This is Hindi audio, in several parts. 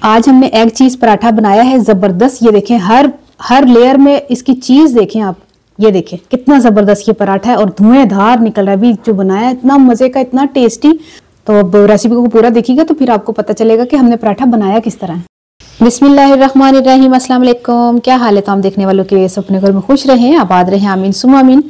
आज हमने एग चीज पराठा बनाया है जबरदस्त। ये देखें, हर लेयर में इसकी चीज देखें आप, ये देखें कितना जबरदस्त ये पराठा है और धुएंधार निकल रहा है। अभी जो बनाया है इतना मजे का, इतना टेस्टी। तो अब रेसिपी को पूरा देखिएगा तो फिर आपको पता चलेगा कि हमने पराठा बनाया किस तरह है। बिस्मिल्लाहिर्रहमानिर्रहीम, अस्सलाम वालेकुम। क्या हाल है तमाम देखने वालों के? सब अपने घर में खुश रहें, आबाद रहें, आमीन सुम्मा आमीन।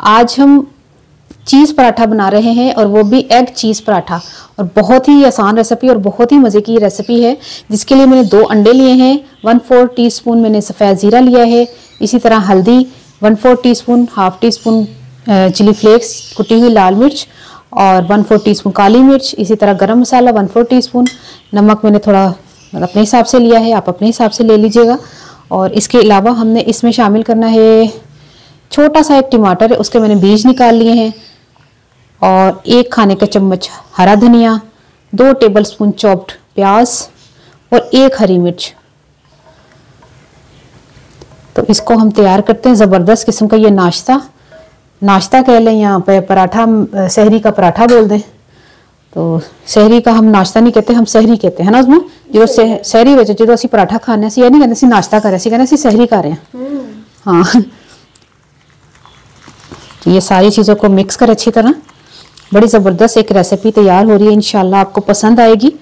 आज हम चीज़ पराठा बना रहे हैं और वो भी एग चीज़ पराठा, और बहुत ही आसान रेसिपी और बहुत ही मज़े की रेसिपी है। जिसके लिए मैंने 2 अंडे लिए हैं, 1/4 टीस्पून मैंने सफ़ेद ज़ीरा लिया है, इसी तरह हल्दी 1/4 टीस्पून, 1/2 टीस्पून चिली फ्लेक्स कुटी हुई लाल मिर्च और 1/4 टीस्पून काली मिर्च, इसी तरह गरम मसाला 1/4 टीस्पून, नमक मैंने थोड़ा अपने हिसाब से लिया है, आप अपने हिसाब से ले लीजिएगा। और इसके अलावा हमने इसमें शामिल करना है छोटा सा एक टमाटर है, उसके मैंने बीज निकाल लिए हैं, और 1 खाने का चम्मच हरा धनिया, 2 टेबलस्पून चॉप्ड प्याज और 1 हरी मिर्च। तो इसको हम तैयार करते हैं। ज़बरदस्त किस्म का ये नाश्ता कह लें, यहाँ पे पराठा, सहरी का पराठा बोल दें। तो सहरी का हम नाश्ता नहीं कहते, हम सहरी कहते हैं ना। उसमें जो सहरी बचे जो असी पराठा खाने से, नहीं कहते नाश्ता कर रहे, कहते सहरी कर रहे हैं। हाँ, तो ये सारी चीज़ों को मिक्स कर अच्छी तरह, बड़ी ज़बरदस्त एक रेसिपी तैयार हो रही है। इंशाल्लाह आपको पसंद आएगी।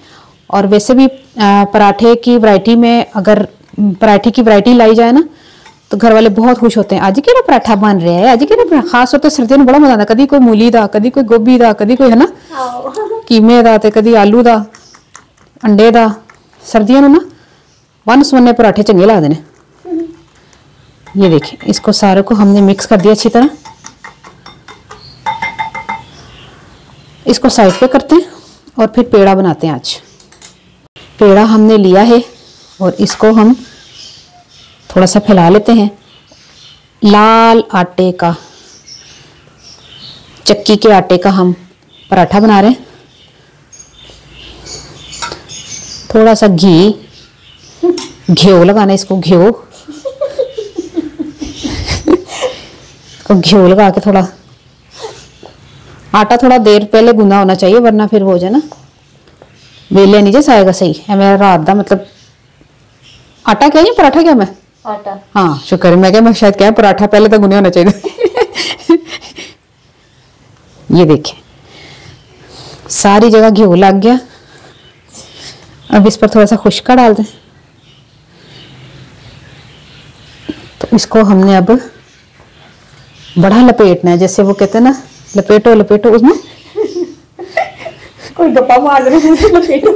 और वैसे भी पराठे की वैरायटी में, अगर पराठे की वैरायटी लाई जाए ना तो घर वाले बहुत खुश होते हैं। आज के पराठा बन रहा है, आज के खास तौर पर सर्दियों में बड़ा मजा आता। कभी कोई मूली दा, कभी कोई गोभी दा, कभी कोई है ना कीमे दा, ते कभी आलू दा, अंडे दा। सर्दियों में ना वन सुवन्ने पराठे चंगे लगते हैं। ये देखिए, इसको सारे को हमने मिक्स कर दिया अच्छी तरह। इसको साइड पे करते हैं और फिर पेड़ा बनाते हैं। आज पेड़ा हमने लिया है और इसको हम थोड़ा सा फैला लेते हैं। लाल आटे का, चक्की के आटे का हम पराठा बना रहे हैं। थोड़ा सा घी लगाना है इसको, घी लगा के थोड़ा आटा थोड़ा देर पहले गूंदा होना चाहिए, वरना फिर हो जाए ना वेले नहीं जैसा आएगा सही है। मेरा रात का मतलब आटा क्या है, पराठा क्या मैं आटा, हाँ शुक्र है। मैं शायद क्या पराठा पहले तो गुना होना चाहिए। ये देखिए सारी जगह घी लग गया। अब इस पर थोड़ा सा खुश्का डाल दें। तो इसको हमने अब बड़ा लपेटना है, जैसे वो कहते हैं ना लपेटो लपेटो, उसमें कोई गप्पा मार रहे लपेटो।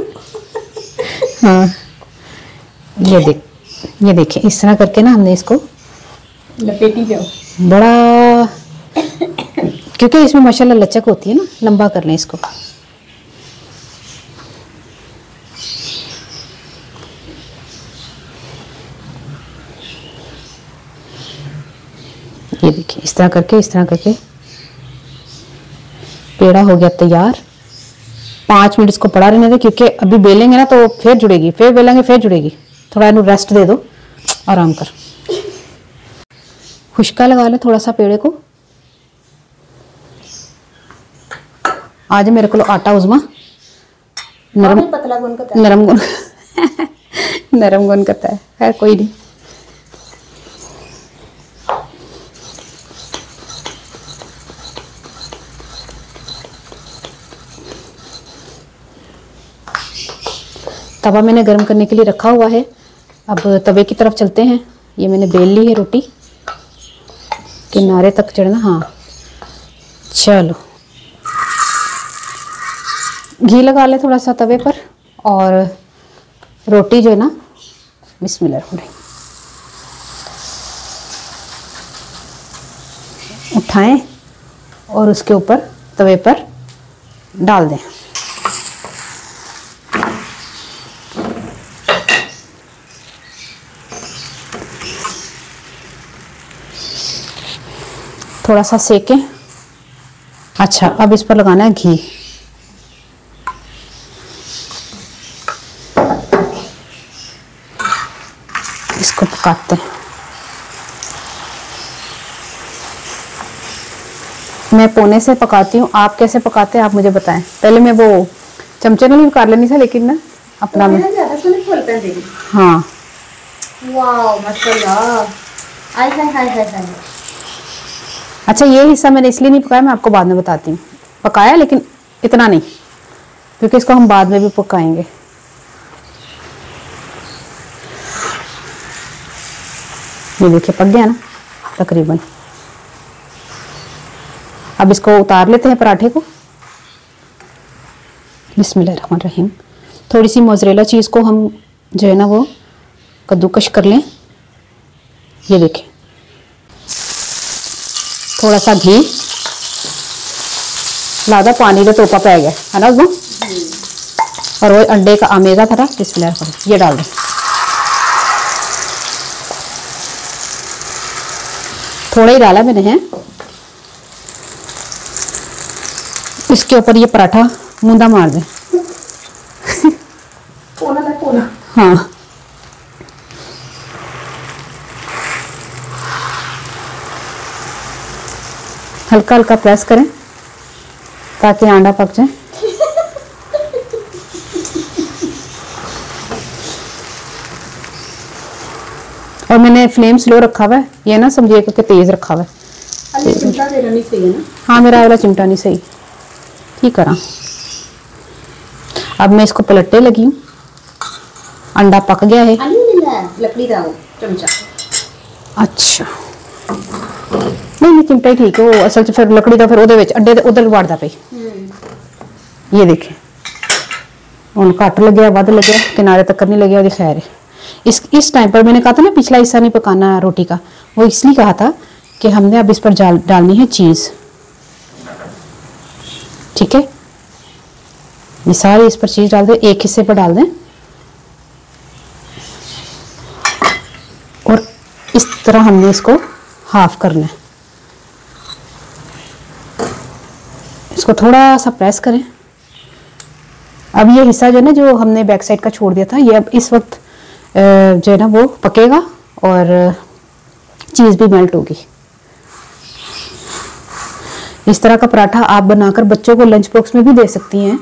हाँ, ये देखिए इस तरह करके ना हमने इसको लपेटी जाओ बड़ा, क्योंकि इसमें माशाल्लाह लचक होती है ना। लंबा कर लें इसको। ये देखिए इस तरह करके पेड़ा हो गया तैयार। 5 मिनट इसको पड़ा रहने दे, क्योंकि अभी बेलेंगे ना तो फिर जुड़ेगी, फिर बेलेंगे फिर जुड़ेगी। थोड़ा इन्हें रेस्ट दे दो, आराम कर। खुश्का लगा ले थोड़ा सा पेड़े को। आज मेरे को आटा उजमा नरम पतला गुन करता है, नरम गुन करता है। खैर कोई नहीं। तवा मैंने गर्म करने के लिए रखा हुआ है। अब तवे की तरफ चलते हैं। ये मैंने बेल ली है रोटी, किनारे तक चढ़ना। हाँ चलो, घी लगा ले थोड़ा सा तवे पर, और रोटी जो है ना बिस्मिल्लाह उठाएं और उसके ऊपर तवे पर डाल दें। थोड़ा सा सेकें। अच्छा, अब इस पर लगाना है घी। इसको पकाते हैं। मैं पौने से पकाती हूँ, आप कैसे पकाते हैं आप मुझे बताएं। पहले मैं वो चमचे में भी कर लेनी था, लेकिन ना अपना में। हाँ वाओ माशाल्लाह। आय हाय हाय हाय हाय। अच्छा ये हिस्सा मैंने इसलिए नहीं पकाया, मैं आपको बाद में बताती हूँ। पकाया लेकिन इतना नहीं, क्योंकि इसको हम बाद में भी पकाएंगे। ये देखिए पक गया ना तकरीबन। अब इसको उतार लेते हैं पराठे को। बिस्मिल्लाहिर्रहमानिर्रहीम। थोड़ी सी मोज़रेला चीज़ को हम जो है ना वो कद्दूकश कर लें। ये देखें, थोड़ा सा घी, लादा पानी का टोपा पै गया है ना उसमें, और वो अंडे का आमेजा था ना, बिस्मिल्लाह ये डाल दें। थोड़ा ही डाला मैंने है। इसके ऊपर ये पराठा मुंदा मार दें। हाँ हल्का हल्का प्रेस करें ताकि अंडा पक जाए। और मैंने फ्लेम स्लो रखा हुआ है, ये ना समझिए कि तेज रखा हुआ है। चिमटा मेरा नहीं सही है ना? हाँ मेरा वाला चिमटा नहीं सही, ठीक करा। अब मैं इसको पलटने लगी हूँ। अंडा पक गया है। लकड़ी का चमचा। अच्छा नहीं चिमटा ही ठीक है। वो असल च फिर लकड़ी का फिर ਉਹਦੇ ਵਿੱਚ अंडे उधर वाड़दा पे। ये देखें उन घट लगे वध लगे किनारे तक नहीं लगे, वो खैर है। इस टाइम पर मैंने कहा था ना पिछला हिस्सा नहीं पकाना रोटी का, वो इसलिए कहा था कि हमने अब इस पर डालनी है चीज़। ठीक है, ये सारी इस पर चीज़ डाल दें, एक हिस्से पर डाल दें और इस तरह हमने इसको हाफ करना है। इसको थोड़ा सा प्रेस करें। अब ये हिस्सा जो है ना जो हमने बैक साइड का छोड़ दिया था, ये अब इस वक्त जो है ना वो पकेगा और चीज़ भी मेल्ट होगी। इस तरह का पराठा आप बनाकर बच्चों को लंच बॉक्स में भी दे सकती हैं।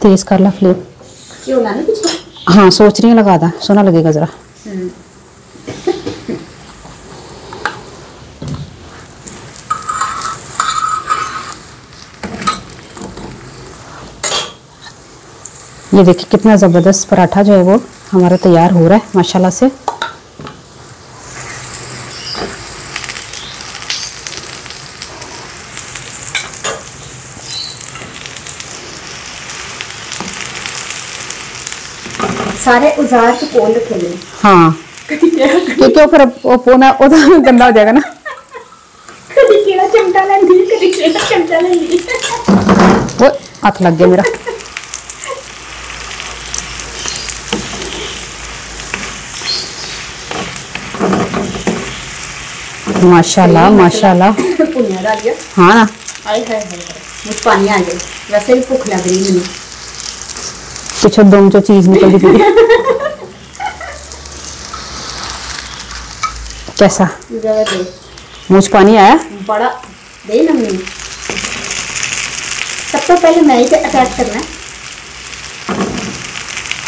तेज कर ला फ्लेम। क्यों ना पीछे? हाँ सोच रही हूँ लगा दा, सोना लगेगा जरा। ये देखिए कितना ज़बरदस्त पराठा जो है वो हमारा तैयार हो रहा है माशाल्लाह से। सारे औजार को कोल रखे हुए। हाँ क्योंकि फिर वो पोना गंदा हो जाएगा ना। कभी केड़ा चिमटा लेंदी, कभी केड़ा चिमटा लेंदी। वो हाथ लग गया मेरा। माशाल्लाह माशाल्लाह। पुनिया डाल दिया। हाँ ना, हाय हाय हाय, मुझे पानी आ गया। वैसे भी भूख लग रही है। पीछे दम जो चीज निकल गई। कैसा मुझ पानी आया? बड़ा दे ना मुझे। सबसे पहले मैं ही अटैच करना है।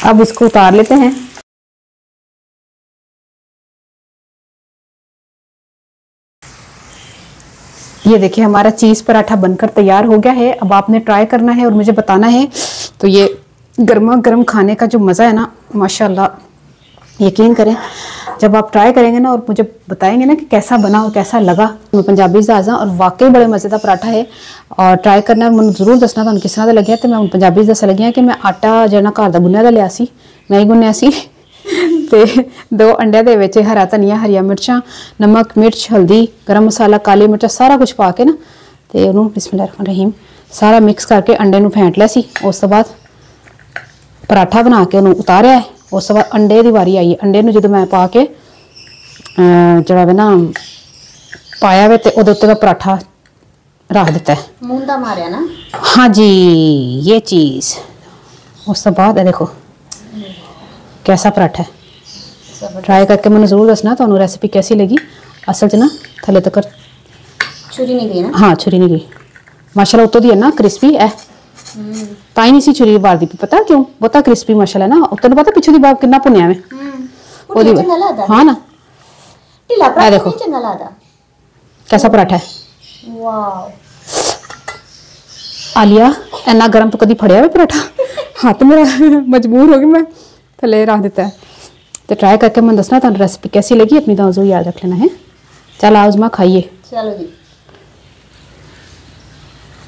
अब इसको उतार लेते हैं। ये देखिए हमारा चीज़ पराठा बनकर तैयार हो गया है। अब आपने ट्राई करना है और मुझे बताना है। तो ये गर्मा गर्म खाने का जो मज़ा है ना माशाल्लाह, यकीन करें जब आप ट्राई करेंगे ना और मुझे बताएंगे ना कि कैसा बना और कैसा लगा। मैं पंजाबी दाजा और वाकई बड़े मज़े का पराठा है और ट्राई करना और मैं ज़रूर दसना तुहानू किस तरह का लग्या। तो मैं पंजाबी दस लगी कि मैं आटा जो घर का गुन्निया लिया सी, मैं ही गुन्निया सी। तो 2 अंडे दे विच हरा धनिया, हरिया मिर्चां, नमक, मिर्च, हल्दी, गरम मसाला, काली मिर्चा सारा कुछ पा के ना तो उन्होंने बिस्मिल्लाहिर्रहमानिर्रहीम सारा मिक्स करके अंडे नूं फेंट लिया सी। उस तो बाद पराठा बना के उन्होंने उतारिया है। उस तो बाद अंडे की वारी आई है। अंडे नूं जो मैं पा के जरा वे ना पाया वे तो उहदे उत्ते मैं पराठा रख दिता है। मुंदा मारिया ना। हाँ जी ये चीज़। उस तो बाद देखो कैसा पराठा है। ट्राई करके मैंने जरूर दसना तो रेसिपी कैसी लगी। असल च ना थले तक छुरी नहीं गई ना? हाँ छुरी नहीं गई माशाल्लाह। उत्तों दी है ना क्रिस्पी है। ताई नहीं सी छुरी मार दी पता क्यों बहुता क्रिस्पी माशाल्लाह ना तेन पता पिछू दी बाप कितना भुनिया में हाँ ना ढिला देखो चंगा लगदा कैसा पराठा है वाओ आलिया इन्ना गर्म तो कभी फड़िया हुआ पराठा हाथ मेरा मजबूर हो गई मैं थले रख दिता है तो ट्राई करके मैं दसना तुम रेसिपी कैसी लगी अपनी तो याद रख लेना है चल आओ उजमा खाइए चलो जी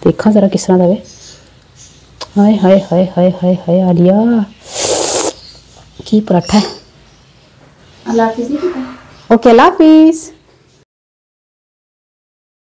देखा जरा किस तरह दे हाय हाय हाय हाय हाय हाय आलिया की पराठा है अल्लाह हाफिज़ ओके अल्लाह हाफिज़।